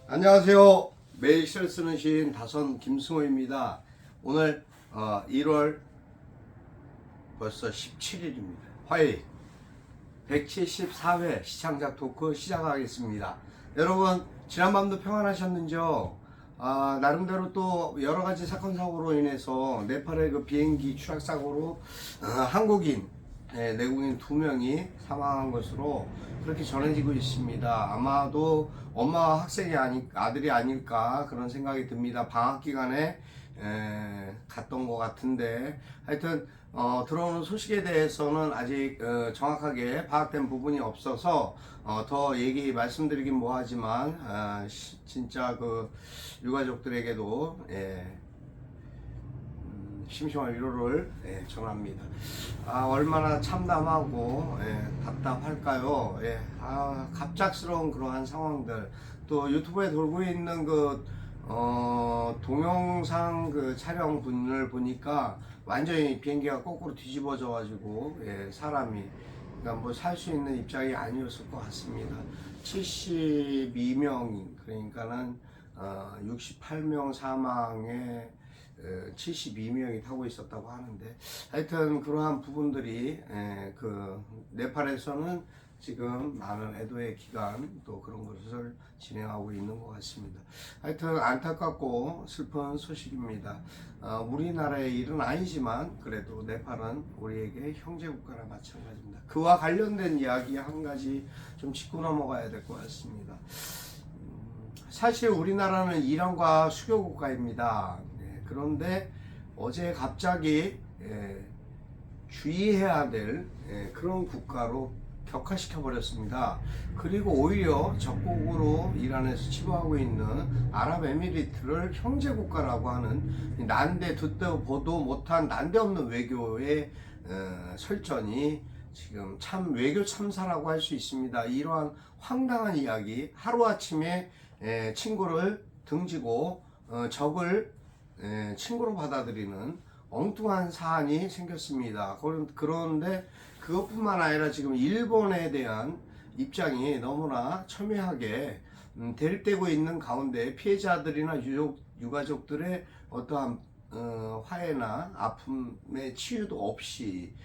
안녕하세요. 매일 시를 쓰는 시인 다선 김승호입니다. 오늘 1월 벌써 17일입니다. 화요일 174회 시창작 토크 시작하겠습니다. 여러분 지난밤도 평안하셨는지요? 나름대로 또 여러가지 사건 사고로 인해서 네팔의 그 비행기 추락 사고로 한국인 내국인 2명이 사망한 것으로 그렇게 전해지고 있습니다. 아마도 엄마와 학생이 아들이 아닐까 그런 생각이 듭니다. 방학 기간에 갔던 것 같은데 하여튼 들어오는 소식에 대해서는 아직 정확하게 파악된 부분이 없어서 더 얘기 말씀드리긴 뭐하지만 진짜 그 유가족들에게도 심심한 위로를 전합니다. 얼마나 참담하고 답답할까요? 갑작스러운 그러한 상황들, 또 유튜브에 돌고 있는 그 동영상 그 촬영분을 보니까 완전히 비행기가 거꾸로 뒤집어져 가지고 사람이 그러니까 뭐 살 수 있는 입장이 아니었을 것 같습니다. 72명 그러니까는 68명 사망에 72명이 타고 있었다고 하는데 하여튼 그러한 부분들이 그 네팔에서는 지금 많은 애도의 기간 또 그런 것을 진행하고 있는 것 같습니다. 하여튼 안타깝고 슬픈 소식입니다. 우리나라의 일은 아니지만 그래도 네팔은 우리에게 형제국가나 마찬가지입니다. 그와 관련된 이야기 한 가지 좀 짚고 넘어가야 될 것 같습니다. 사실 우리나라는 이란과 수교 국가입니다. 그런데 어제 갑자기 주의해야 될 그런 국가로 격화시켜 버렸습니다. 그리고 오히려 적국으로 이란에서 치부하고 있는 아랍에미리트를 형제국가라고 하는 난데 듣도 보도 못한 난데없는 외교의 설전이 지금 참 외교 참사라고 할 수 있습니다. 이러한 황당한 이야기, 하루아침에 친구를 등지고 적을 친구로 받아들이는 엉뚱한 사안이 생겼습니다. 그런데 그것뿐만 아니라 지금 일본에 대한 입장이 너무나 첨예하게 대립되고 있는 가운데 피해자들이나 유가족들의 어떠한 화해나 아픔의 치유도 없이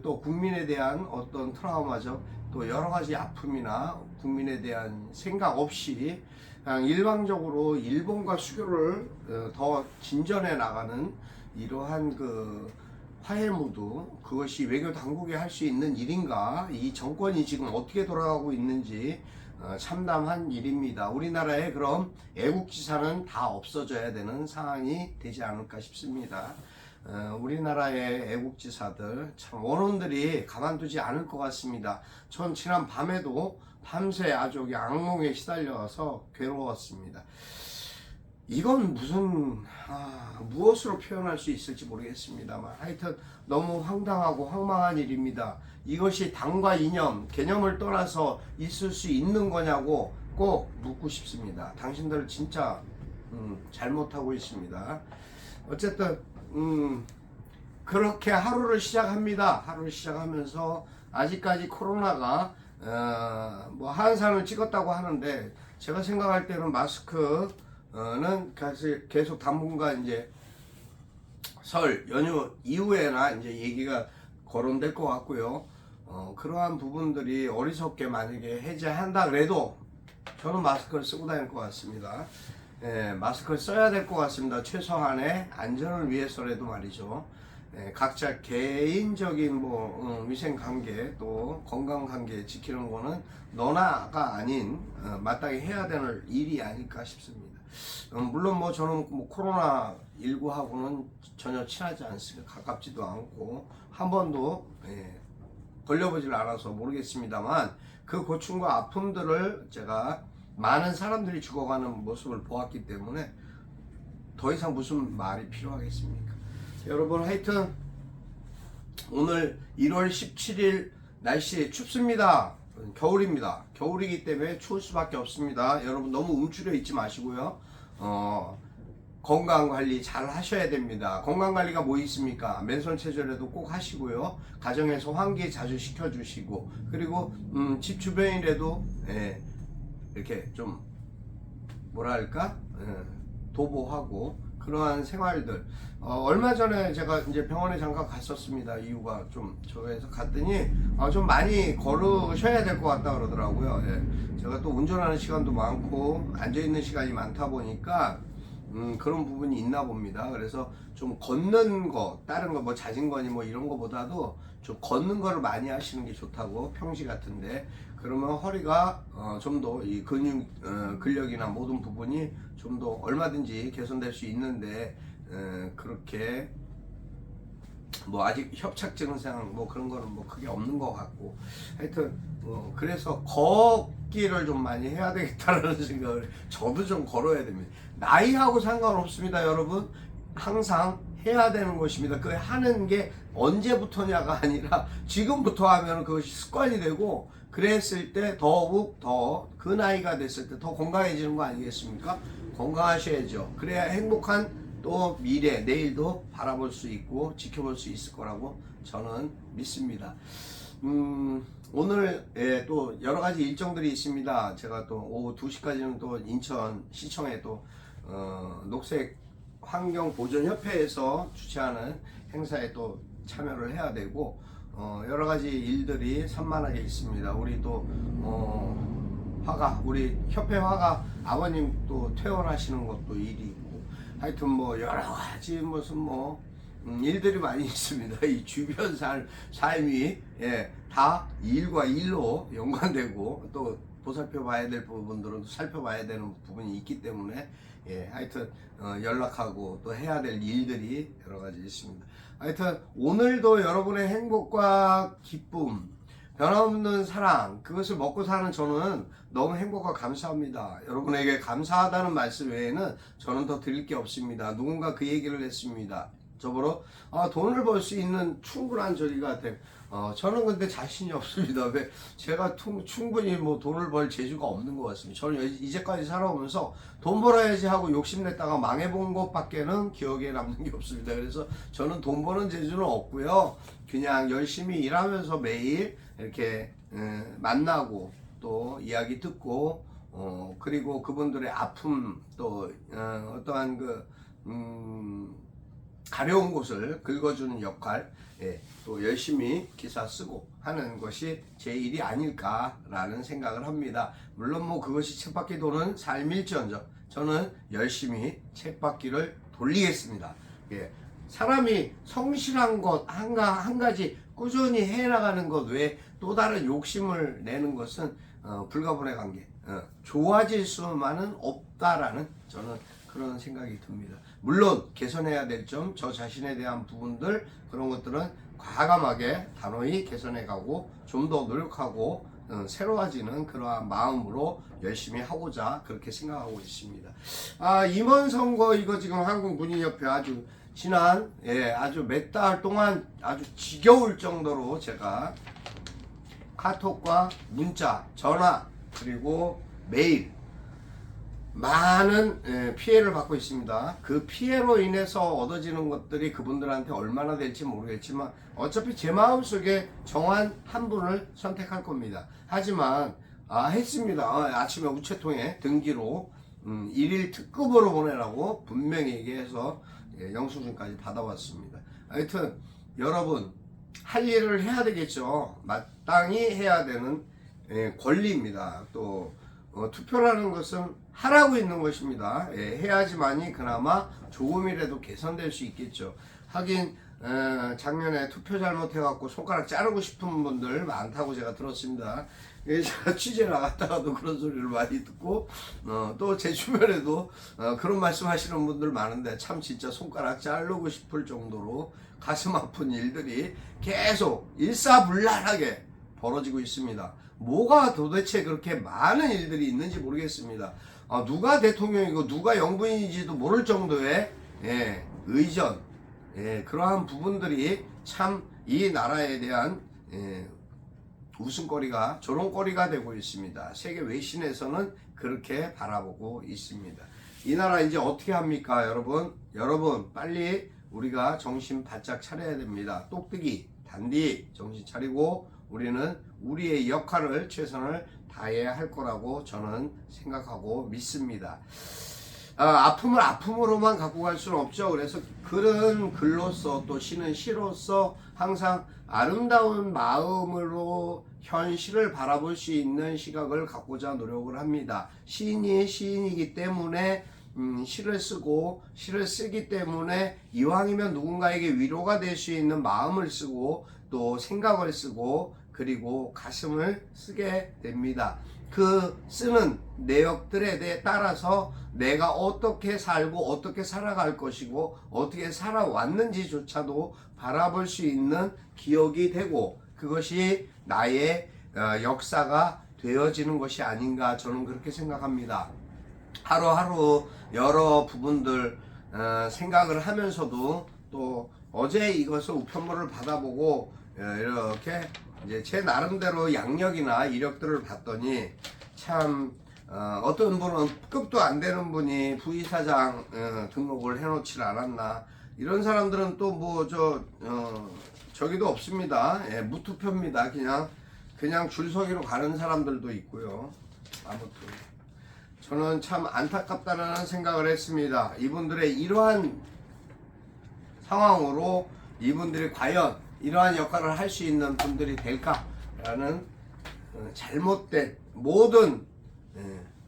또 국민에 대한 어떤 트라우마적 또 여러 가지 아픔이나 국민에 대한 생각 없이 그냥 일방적으로 일본과 수교를 더 진전해 나가는 이러한 그 화해 무드, 그것이 외교 당국이 할 수 있는 일인가, 이 정권이 지금 어떻게 돌아가고 있는지 참담한 일입니다. 우리나라에 그럼 애국지사는 다 없어져야 되는 상황이 되지 않을까 싶습니다. 우리나라의 애국지사들 참 원혼들이 가만두지 않을 것 같습니다. 전 지난 밤에도 밤새 아주 악몽에 시달려서 괴로웠습니다. 이건 무엇으로 표현할 수 있을지 모르겠습니다만 하여튼 너무 황당하고 황망한 일입니다. 이것이 당과 이념, 개념을 떠나서 있을 수 있는 거냐고 꼭 묻고 싶습니다. 당신들 진짜 잘못하고 있습니다. 어쨌든 그렇게 하루를 시작합니다. 하루를 시작하면서 아직까지 코로나가 뭐 한산을 찍었다고 하는데 제가 생각할 때는 마스크는 계속 당분간 이제 설 연휴 이후에나 이제 얘기가 거론될 것 같고요. 그러한 부분들이 어리석게 만약에 해제한다 그래도 저는 마스크를 쓰고 다닐 것 같습니다. 마스크를 써야 될 것 같습니다. 최소한의 안전을 위해서라도 말이죠. 각자 개인적인 위생 관계 또 건강 관계 지키는 거는 너나가 아닌 마땅히 해야 되는 일이 아닐까 싶습니다. 물론 저는 코로나 19하고는 전혀 친하지 않습니다. 가깝지도 않고 한 번도 걸려보질 않아서 모르겠습니다만 그 고충과 아픔들을 제가 많은 사람들이 죽어가는 모습을 보았기 때문에 더 이상 무슨 말이 필요하겠습니까? 여러분 하여튼 오늘 1월 17일 날씨 춥습니다. 겨울입니다. 겨울이기 때문에 추울 수밖에 없습니다. 여러분 너무 움츠려 있지 마시고요. 건강관리 잘 하셔야 됩니다. 건강관리가 뭐 있습니까? 맨손 체조라도 꼭 하시고요. 가정에서 환기 자주 시켜주시고 그리고 집 주변이라도 이렇게 좀 뭐랄까 도보하고 그러한 생활들. 얼마 전에 제가 이제 병원에 잠깐 갔었습니다. 이유가 좀 저에서 갔더니 좀 많이 걸으셔야 될 것 같다 그러더라고요. 예. 제가 또 운전하는 시간도 많고 앉아 있는 시간이 많다 보니까 그런 부분이 있나 봅니다. 그래서 좀 걷는 거, 다른 거 뭐 자전거니 뭐 이런 거보다도 좀 걷는 거를 많이 하시는 게 좋다고, 평시 같은데. 그러면 허리가 좀 더 이 근력이나 모든 부분이 좀 더 얼마든지 개선될 수 있는데, 그렇게 뭐 아직 협착 증상 뭐 그런 거는 뭐 크게 없는 것 같고, 하여튼 그래서 걷기를 좀 많이 해야 되겠다는 생각을, 저도 좀 걸어야 됩니다. 나이하고 상관없습니다, 여러분. 항상 해야 되는 것입니다. 그 하는 게 언제부터냐가 아니라 지금부터 하면 그것이 습관이 되고, 그랬을 때 더욱 더 그 나이가 됐을 때 더 건강해지는 거 아니겠습니까? 건강하셔야죠. 그래야 행복한 또 미래, 내일도 바라볼 수 있고 지켜볼 수 있을 거라고 저는 믿습니다. 오늘 또 여러 가지 일정들이 있습니다. 제가 또 오후 2시까지는 또 인천 시청에 또 녹색 환경보존협회에서 주최하는 행사에 또 참여를 해야 되고, 여러 가지 일들이 산만하게 있습니다. 우리 또 우리 협회 화가 아버님 또 퇴원하시는 것도 일이 있고, 하여튼 뭐 여러 가지 무슨 일들이 많이 있습니다. 이 주변 삶이 다 일과 일로 연관되고, 또 보살펴 봐야 될 부분들은 살펴봐야 되는 부분이 있기 때문에, 하여튼 연락하고 또 해야 될 일들이 여러 가지 있습니다. 하여튼 오늘도 여러분의 행복과 기쁨, 변함없는 사랑, 그것을 먹고 사는 저는 너무 행복과 감사합니다. 여러분에게 감사하다는 말씀 외에는 저는 더 드릴 게 없습니다. 누군가 그 얘기를 했습니다. 저보러 돈을 벌 수 있는 충분한 저리가 돼. 저는 근데 자신이 없습니다. 왜? 제가 충분히 뭐 돈을 벌 재주가 없는 것 같습니다. 저는 이제까지 살아오면서 돈 벌어야지 하고 욕심냈다가 망해본 것밖에는 기억에 남는 게 없습니다. 그래서 저는 돈 버는 재주는 없고요. 그냥 열심히 일하면서 매일 이렇게 만나고 또 이야기 듣고, 그리고 그분들의 아픔, 또 어떠한 가려운 곳을 긁어주는 역할, 또 열심히 기사 쓰고 하는 것이 제 일이 아닐까라는 생각을 합니다. 물론 뭐 그것이 책받기 도는 삶일지언정 저는 열심히 책받기를 돌리겠습니다. 사람이 성실한 것 한 가지 꾸준히 해나가는 것 외에 또 다른 욕심을 내는 것은 불가분의 관계, 좋아질 수만은 없다라는 저는 그런 생각이 듭니다. 물론 개선해야 될 점, 저 자신에 대한 부분들, 그런 것들은 과감하게 단호히 개선해가고 좀 더 노력하고 새로워지는 그러한 마음으로 열심히 하고자 그렇게 생각하고 있습니다. 임원 선거 이거 지금 한국문인협회 아주 지난 아주 몇 달 동안 아주 지겨울 정도로 제가 카톡과 문자, 전화, 그리고 메일 많은 피해를 받고 있습니다. 그 피해로 인해서 얻어지는 것들이 그분들한테 얼마나 될지 모르겠지만 어차피 제 마음속에 정한 한 분을 선택할 겁니다. 하지만 했습니다. 아침에 우체통에 등기로 1일 특급으로 보내라고 분명히 얘기해서 영수증까지 받아왔습니다. 하여튼 여러분 할 일을 해야 되겠죠. 마땅히 해야 되는 권리입니다. 또 투표라는 것은 하라고 있는 것입니다. 해야지만이 그나마 조금이라도 개선될 수 있겠죠. 하긴 작년에 투표 잘못해갖고 손가락 자르고 싶은 분들 많다고 제가 들었습니다. 제가 취재 나갔다가도 그런 소리를 많이 듣고, 또 제 주변에도 그런 말씀 하시는 분들 많은데, 참 진짜 손가락 자르고 싶을 정도로 가슴 아픈 일들이 계속 일사불란하게 벌어지고 있습니다. 뭐가 도대체 그렇게 많은 일들이 있는지 모르겠습니다. 누가 대통령이고 누가 영부인인지도 모를 정도의 의전, 그러한 부분들이 참 이 나라에 대한 웃음거리가, 조롱거리가 되고 있습니다. 세계 외신에서는 그렇게 바라보고 있습니다. 이 나라 이제 어떻게 합니까, 여러분? 여러분 빨리 우리가 정신 바짝 차려야 됩니다. 똑뜨기 단디 정신 차리고 우리는 우리의 역할을 최선을 다해야 할 거라고 저는 생각하고 믿습니다. 아픔을 아픔으로만 갖고 갈 수는 없죠. 그래서 글은 글로서 또 시는 시로서 항상 아름다운 마음으로 현실을 바라볼 수 있는 시각을 갖고자 노력을 합니다. 시인이 시인이기 때문에 시를 쓰고 시를 쓰기 때문에 이왕이면 누군가에게 위로가 될 수 있는 마음을 쓰고 또 생각을 쓰고 그리고 가슴을 쓰게 됩니다. 그 쓰는 내역들에 따라서 내가 어떻게 살고 어떻게 살아갈 것이고 어떻게 살아왔는지조차도 바라볼 수 있는 기억이 되고 그것이 나의 역사가 되어지는 것이 아닌가 저는 그렇게 생각합니다. 하루하루 여러 부분들 생각을 하면서도 또 어제 이것을 우편물을 받아보고 이렇게 이제 제 나름대로 양력이나 이력들을 봤더니 참 어떤 분은 급도 안 되는 분이 부의사장 등록을 해놓지 않았나 이런 사람들은 또 뭐 저기도 없습니다. 예, 무투표입니다. 그냥 줄서기로 가는 사람들도 있고요. 아무튼 저는 참 안타깝다는 생각을 했습니다. 이분들의 이러한 상황으로 이분들이 과연 이러한 역할을 할 수 있는 분들이 될까라는 잘못된 모든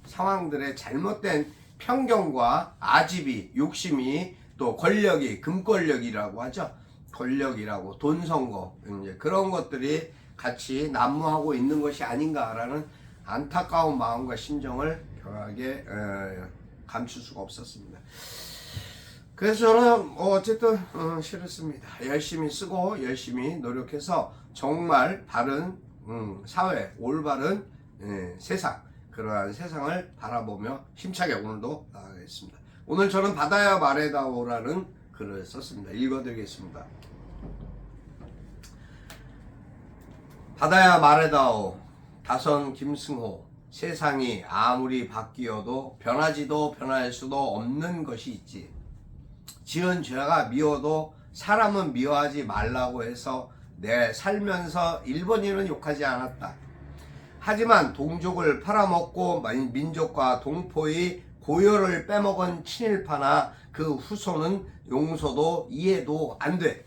상황들의 잘못된 편견과 아집이 욕심이 또 권력이 금권력이라고 하죠. 권력이라고 돈선거 이제 그런 것들이 같이 난무하고 있는 것이 아닌가라는 안타까운 마음과 심정을 격하게 감출 수가 없었습니다. 그래서 저는 어쨌든 시를 씁니다. 열심히 쓰고 열심히 노력해서 정말 바른 사회, 올바른 세상 그러한 세상을 바라보며 힘차게 오늘도 나가겠습니다. 오늘 저는 받아야 말해다오라는 글을 썼습니다. 읽어드리겠습니다. 받아야 말해다오. 다선 김승호. 세상이 아무리 바뀌어도 변하지도 변할 수도 없는 것이 있지. 지은 죄가 미워도 사람은 미워하지 말라고 해서 내 살면서 일본인은 욕하지 않았다. 하지만 동족을 팔아먹고 민족과 동포의 고열을 빼먹은 친일파나 그 후손은 용서도 이해도 안 돼.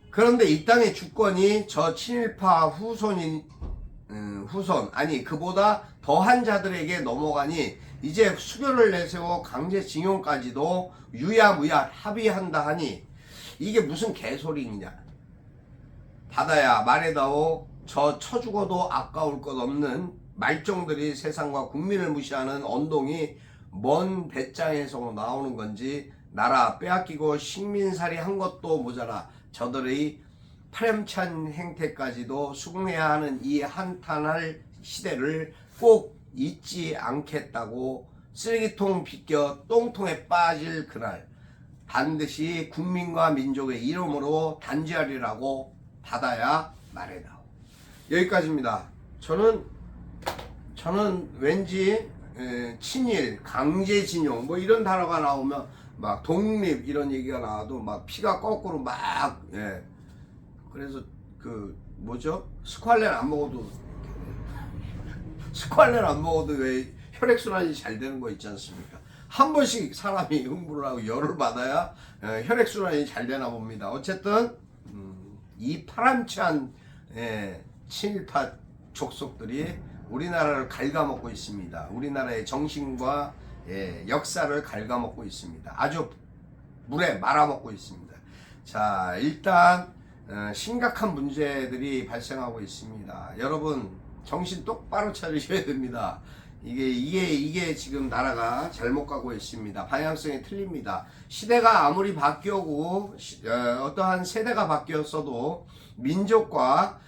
그런데 이 땅의 주권이 저 친일파 후손 아니 그보다 더한 자들에게 넘어가니 이제 수교를 내세워 강제징용까지도 유야무야 합의한다 하니 이게 무슨 개소리냐. 받아야 말해다오. 저 쳐죽어도 아까울 것 없는 말종들이 세상과 국민을 무시하는 언동이 먼 배짱에서 나오는 건지 나라 빼앗기고 식민살이 한 것도 모자라 저들의 파렴치한 행태까지도 수긍해야 하는 이 한탄할 시대를 꼭 잊지 않겠다고 쓰레기통 비껴 똥통에 빠질 그날 반드시 국민과 민족의 이름으로 단죄하리라고 받아야 말해다오. 여기까지입니다. 저는 왠지 친일, 강제징용 뭐 이런 단어가 나오면 막 독립 이런 얘기가 나와도 막 피가 거꾸로 막 그래서 그 뭐죠? 스ኳ레를 안 먹어도 왜 혈액순환이 잘 되는 거 있지 않습니까? 한 번씩 사람이 흥분을 하고 열을 받아야 혈액순환이 잘 되나 봅니다. 어쨌든 이 파람치한 친일파 족속들이 우리나라를 갉아먹고 있습니다. 우리나라의 정신과 역사를 갉아먹고 있습니다. 아주 물에 말아먹고 있습니다. 자, 일단 심각한 문제들이 발생하고 있습니다. 여러분 정신 똑바로 차리셔야 됩니다. 이게 지금 나라가 잘못 가고 있습니다. 방향성이 틀립니다. 시대가 아무리 바뀌고 어떠한 세대가 바뀌었어도 민족과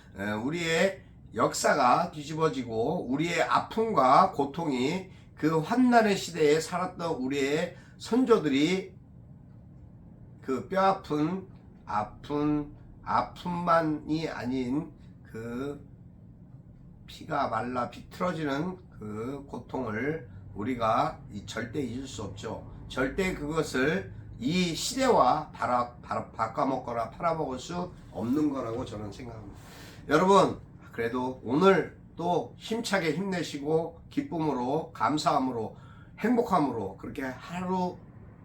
우리의 역사가 뒤집어지고 우리의 아픔과 고통이 그 환난의 시대에 살았던 우리의 선조들이 그 뼈아픈 아픔만이 아닌 그 피가 말라 비틀어지는 그 고통을 우리가 절대 잊을 수 없죠. 절대 그것을 이 시대와 바꿔먹거나 팔아먹을 수 없는 거라고 저는 생각합니다. 여러분 그래도 오늘 또 힘차게 힘내시고 기쁨으로 감사함으로 행복함으로 그렇게 하루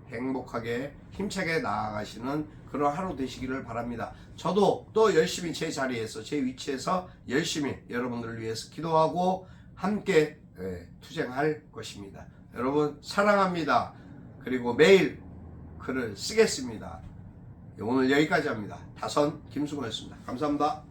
행복하게 힘차게 나아가시는 그런 하루 되시기를 바랍니다. 저도 또 열심히 제 자리에서 제 위치에서 열심히 여러분들을 위해서 기도하고 함께 투쟁할 것입니다. 여러분 사랑합니다. 그리고 매일 글을 쓰겠습니다. 오늘 여기까지 합니다. 다선 김승호였습니다. 감사합니다.